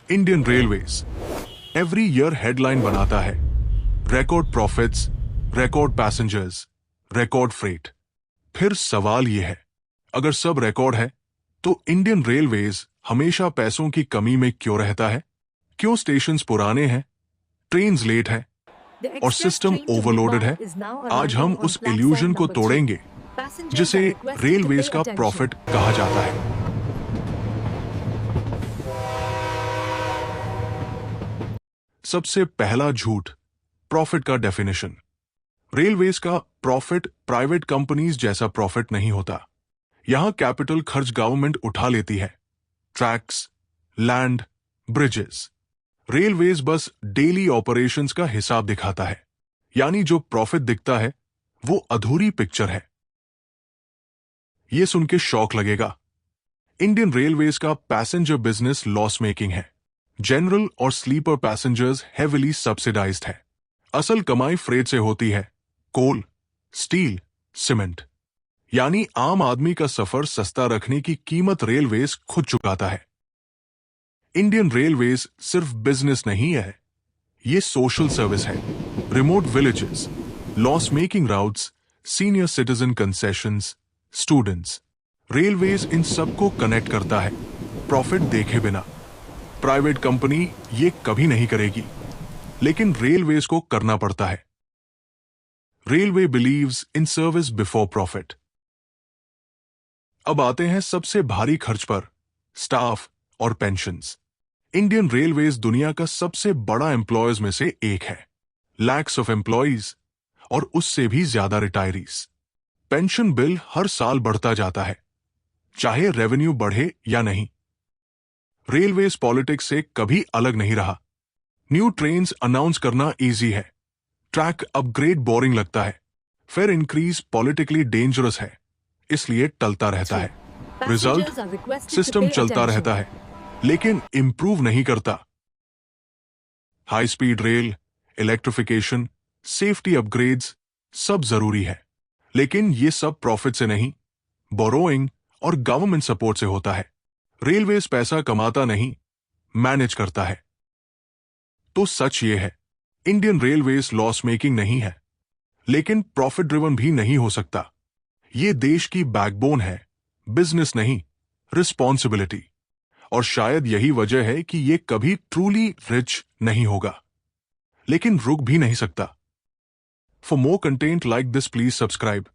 Indian railways every year headline बनाता है, record profits, record passengers, record freight. फिर सवाल यह है, अगर सब रिकॉर्ड है तो इंडियन रेलवेज हमेशा पैसों की कमी में क्यों रहता है? क्यों स्टेशंस पुराने हैं, ट्रेन्स लेट है और सिस्टम ओवरलोडेड है? आज हम उस इल्यूजन को तोड़ेंगे जिसे रेलवेज का प्रॉफिट कहा जाता है। सबसे पहला झूठ, प्रॉफिट का डेफिनेशन। रेलवेज का प्रॉफिट प्राइवेट कंपनीज जैसा प्रॉफिट नहीं होता। यहां कैपिटल खर्च गवर्नमेंट उठा लेती है, ट्रैक्स, लैंड, ब्रिजेस। रेलवेज बस डेली ऑपरेशंस का हिसाब दिखाता है, यानी जो प्रॉफिट दिखता है वो अधूरी पिक्चर है। यह सुन के शौक लगेगा, इंडियन रेलवेज का पैसेंजर बिजनेस लॉस मेकिंग है। जनरल और स्लीपर पैसेंजर्स हेविली सब्सिडाइज्ड है। असल कमाई फ्रेट से होती है, कोल, स्टील, सीमेंट। यानी आम आदमी का सफर सस्ता रखने की कीमत रेलवेज खुद चुकाता है। इंडियन रेलवेज सिर्फ बिजनेस नहीं है, ये सोशल सर्विस है। Remote villages, loss making routes, senior citizen concessions, students, railways in सबको कनेक्ट करता है, प्रॉफिट देखे बिना। प्राइवेट कंपनी ये कभी नहीं करेगी, लेकिन रेलवेज को करना पड़ता है। Railway believes in service before profit. अब आते हैं सबसे भारी खर्च पर, स्टाफ और पेंशन्स। इंडियन रेलवेज दुनिया का सबसे बड़ा एम्प्लॉयर्स में से एक है। लैक्स ऑफ एम्प्लॉयज और उससे भी ज्यादा रिटायरीज। पेंशन बिल हर साल बढ़ता जाता है, चाहे रेवेन्यू बढ़े या नहीं। रेलवेज पॉलिटिक्स से कभी अलग नहीं रहा। न्यू ट्रेन्स अनाउंस करना इजी है, ट्रैक अपग्रेड बोरिंग लगता है, फेयर इंक्रीज पॉलिटिकली डेंजरस है, इसलिए टलता रहता है। रिजल्ट, सिस्टम चलता रहता है लेकिन इंप्रूव नहीं करता। High speed rail, electrification, safety upgrades सब जरूरी है, लेकिन ये सब प्रॉफिट से नहीं, बोरोइंग और गवर्नमेंट सपोर्ट से होता है। रेलवेज पैसा कमाता नहीं, मैनेज करता है। तो सच ये है, इंडियन रेलवेज लॉस मेकिंग नहीं है, लेकिन प्रॉफिट ड्रिवन भी नहीं हो सकता। ये देश की बैकबोन है, बिजनेस नहीं, रिस्पॉन्सिबिलिटी। और शायद यही वजह है कि ये कभी ट्रूली रिच नहीं होगा, लेकिन रुक भी नहीं सकता। For more content like this please subscribe.